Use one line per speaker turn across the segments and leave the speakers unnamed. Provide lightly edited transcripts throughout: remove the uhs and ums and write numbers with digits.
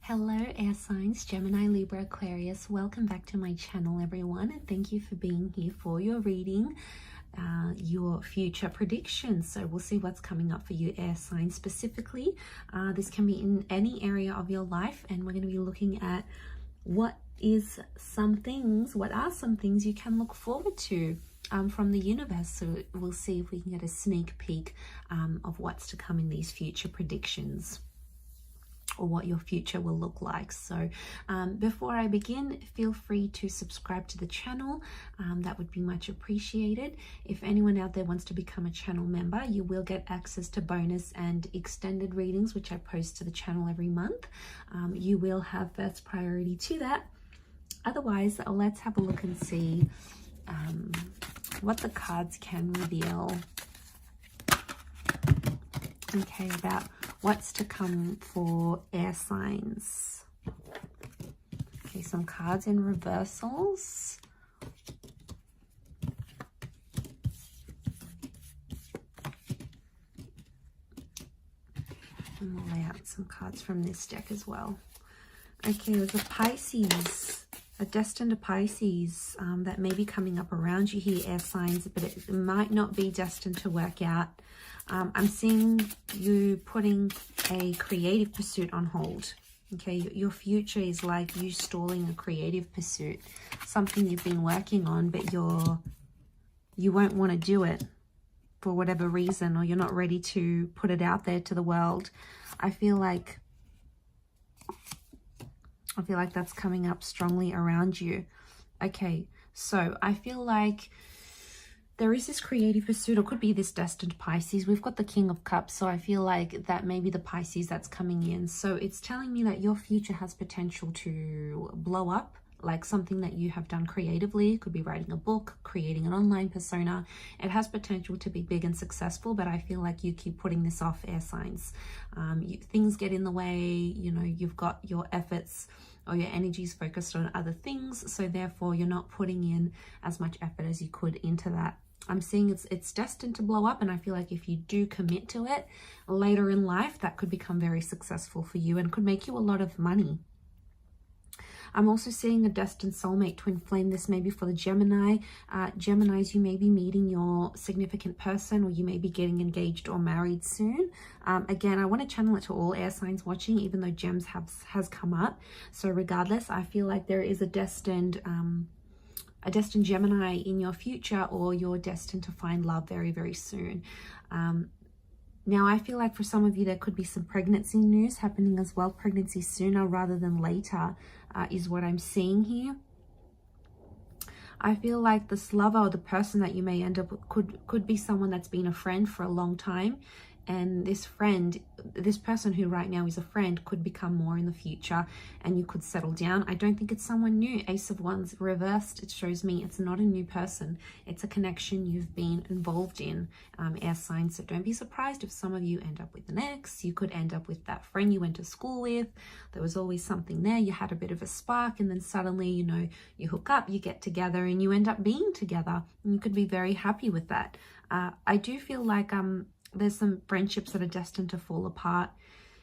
Hello air signs, Gemini, Libra, Aquarius. Welcome back to my channel, everyone, and thank you for being here for your reading, your future predictions. So we'll see what's coming up for you air signs specifically. This can be in any area of your life, and we're going to be looking at what are some things you can look forward to from the universe. So we'll see if we can get a sneak peek of what's to come in these future predictions, or what your future will look like. So before I begin, feel free to subscribe to the channel. That would be much appreciated. If anyone out there wants to become a channel member, you will get access to bonus and extended readings, which I post to the channel every month. You will have first priority to that. Otherwise, let's have a look and see what the cards can reveal. Okay, about what's to come for air signs. Okay, some cards in reversals. And we'll lay out some cards from this deck as well. Okay, there's a Pisces, a destined Pisces that may be coming up around you here, air signs, but it might not be destined to work out. I'm seeing you putting a creative pursuit on hold. Okay, your future is like you stalling a creative pursuit, something you've been working on, but you won't want to do it for whatever reason, or you're not ready to put it out there to the world. I feel like that's coming up strongly around you. Okay, so I feel like there is this creative pursuit, or could be this destined Pisces. We've got the King of Cups, so I feel like that may be the Pisces that's coming in. So it's telling me that your future has potential to blow up, like something that you have done creatively. It could be writing a book, creating an online persona. It has potential to be big and successful, but I feel like you keep putting this off, air signs. Things get in the way, you know, you've got your efforts or your energies focused on other things, so therefore you're not putting in as much effort as you could into that. I'm seeing it's destined to blow up, and I feel like if you do commit to it later in life, that could become very successful for you and could make you a lot of money. I'm also seeing a destined soulmate, twin flame. This may be for the Gemini. Geminis, you may be meeting your significant person, or you may be getting engaged or married soon. Again, I want to channel it to all air signs watching, even though Gems has come up. So regardless, I feel like there is a destined Gemini in your future, or you're destined to find love very, very soon. Now, I feel like for some of you, there could be some pregnancy news happening as well. Pregnancy sooner rather than later is what I'm seeing here. I feel like this lover, or the person that you may end up with, could be someone that's been a friend for a long time. And this person who right now is a friend could become more in the future, and you could settle down. I don't think it's someone new. Ace of Wands reversed, it shows me it's not a new person. It's a connection you've been involved in, air signs. So don't be surprised if some of you end up with an ex. You could end up with that friend you went to school with. There was always something there. You had a bit of a spark, and then suddenly, you know, you hook up, you get together, and you end up being together. And you could be very happy with that. I do feel like there's some friendships that are destined to fall apart,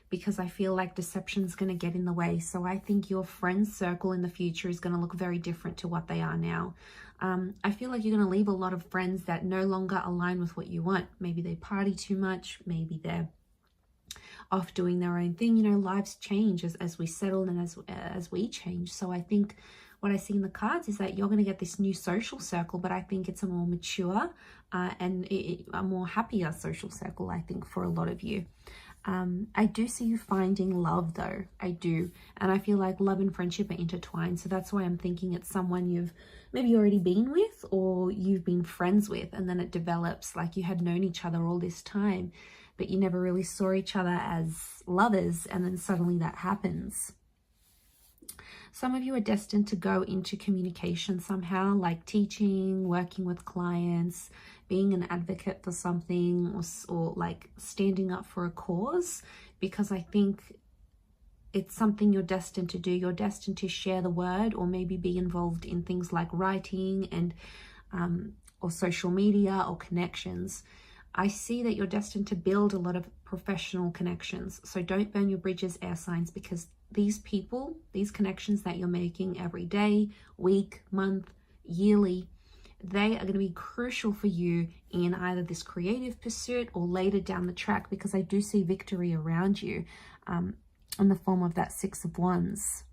because I feel like deception's going to get in the way. So I think your friend circle in the future is going to look very different to what they are now. I feel like you're going to leave a lot of friends that no longer align with what you want. Maybe they party too much. Maybe they're off doing their own thing. You know, lives change as we settle and as we change. So I think what I see in the cards is that you're going to get this new social circle, but I think it's a more mature and a more happier social circle, I think, for a lot of you. I do see you finding love, though. I do. And I feel like love and friendship are intertwined. So that's why I'm thinking it's someone you've maybe already been with, or you've been friends with, and then it develops like you had known each other all this time, but you never really saw each other as lovers, and then suddenly that happens. Some of you are destined to go into communication somehow, like teaching, working with clients, being an advocate for something, or like standing up for a cause, because I think it's something you're destined to do. You're destined to share the word, or maybe be involved in things like writing and or social media or connections. I see that you're destined to build a lot of professional connections. So don't burn your bridges, air signs, because these people, these connections that you're making every day, week, month, yearly, they are going to be crucial for you in either this creative pursuit or later down the track, because I do see victory around you in the form of that Six of Wands.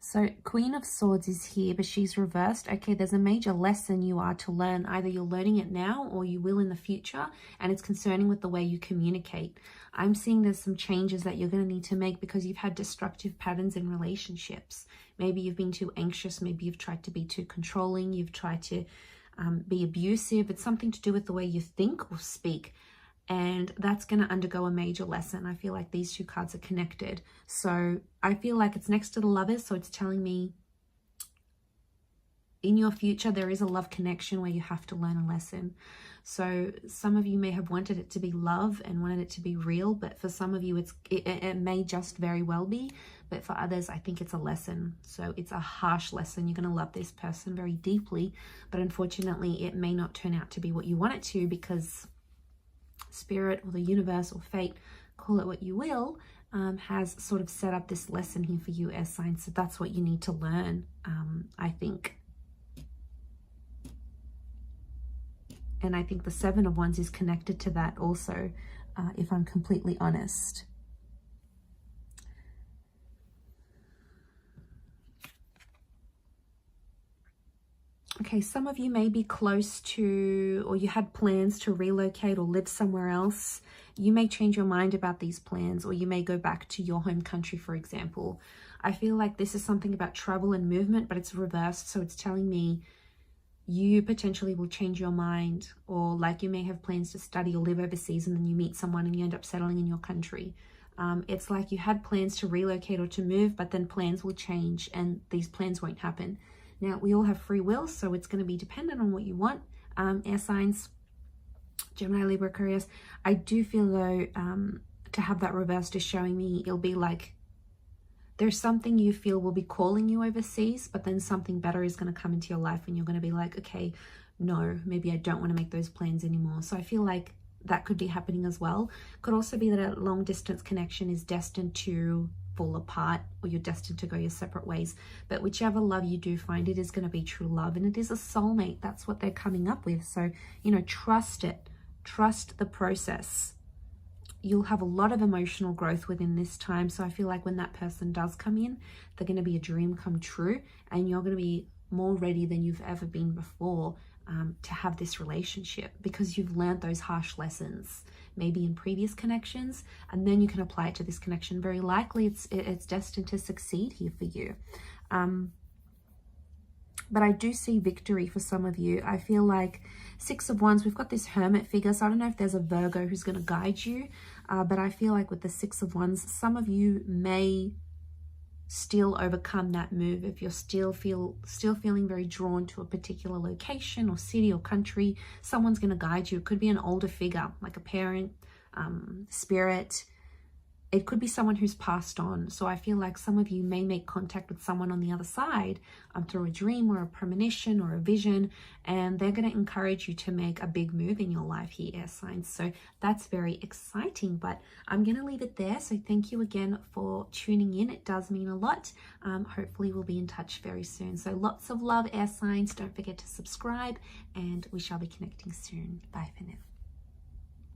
So Queen of Swords is here, but she's reversed. Okay, there's a major lesson you are to learn. Either you're learning it now or you will in the future, and it's concerning with the way you communicate. I'm seeing there's some changes that you're going to need to make because you've had destructive patterns in relationships. Maybe you've been too anxious. Maybe you've tried to be too controlling. You've tried to be abusive. It's something to do with the way you think or speak. And that's going to undergo a major lesson. I feel like these two cards are connected. So I feel like it's next to the Lovers. So it's telling me in your future, there is a love connection where you have to learn a lesson. So some of you may have wanted it to be love and wanted it to be real. But for some of you, it may just very well be. But for others, I think it's a lesson. So it's a harsh lesson. You're going to love this person very deeply. But unfortunately, it may not turn out to be what you want it to, because Spirit or the universe or fate, call it what you will, has sort of set up this lesson here for you as signs. So that's what you need to learn, I think. And I think the Seven of Wands is connected to that also, if I'm completely honest. Okay, some of you may be close to, or you had plans to relocate or live somewhere else. You may change your mind about these plans, or you may go back to your home country, for example. I feel like this is something about travel and movement, but it's reversed. So it's telling me you potentially will change your mind, or like you may have plans to study or live overseas, and then you meet someone and you end up settling in your country. It's like you had plans to relocate or to move, but then plans will change and these plans won't happen. Now, we all have free will, so it's going to be dependent on what you want. Air signs, Gemini, Libra, Aquarius. I do feel, though, to have that reversed is showing me it'll be like there's something you feel will be calling you overseas, but then something better is going to come into your life and you're going to be like, okay, no, maybe I don't want to make those plans anymore. So I feel like that could be happening as well. Could also be that a long distance connection is destined to fall apart, or you're destined to go your separate ways. But whichever love you do find, it is going to be true love, and it is a soulmate. That's what they're coming up with. So, you know, trust it. Trust the process. You'll have a lot of emotional growth within this time. So I feel like when that person does come in, they're going to be a dream come true, and you're going to be more ready than you've ever been before to have this relationship, because you've learned those harsh lessons maybe in previous connections, and then you can apply it to this connection. Very likely it's destined to succeed here for you. But I do see victory for some of you. I feel like Six of Wands, we've got this Hermit figure, so I don't know if there's a Virgo who's going to guide you, but I feel like with the Six of Wands, some of you may still overcome that move. If you're still feeling very drawn to a particular location or city or country, someone's going to guide you. It could be an older figure, like a parent, spirit. It could be someone who's passed on. So I feel like some of you may make contact with someone on the other side through a dream or a premonition or a vision, and they're going to encourage you to make a big move in your life here, air signs. So that's very exciting, but I'm going to leave it there. So thank you again for tuning in. It does mean a lot. Hopefully we'll be in touch very soon. So lots of love, air signs. Don't forget to subscribe, and we shall be connecting soon. Bye for now.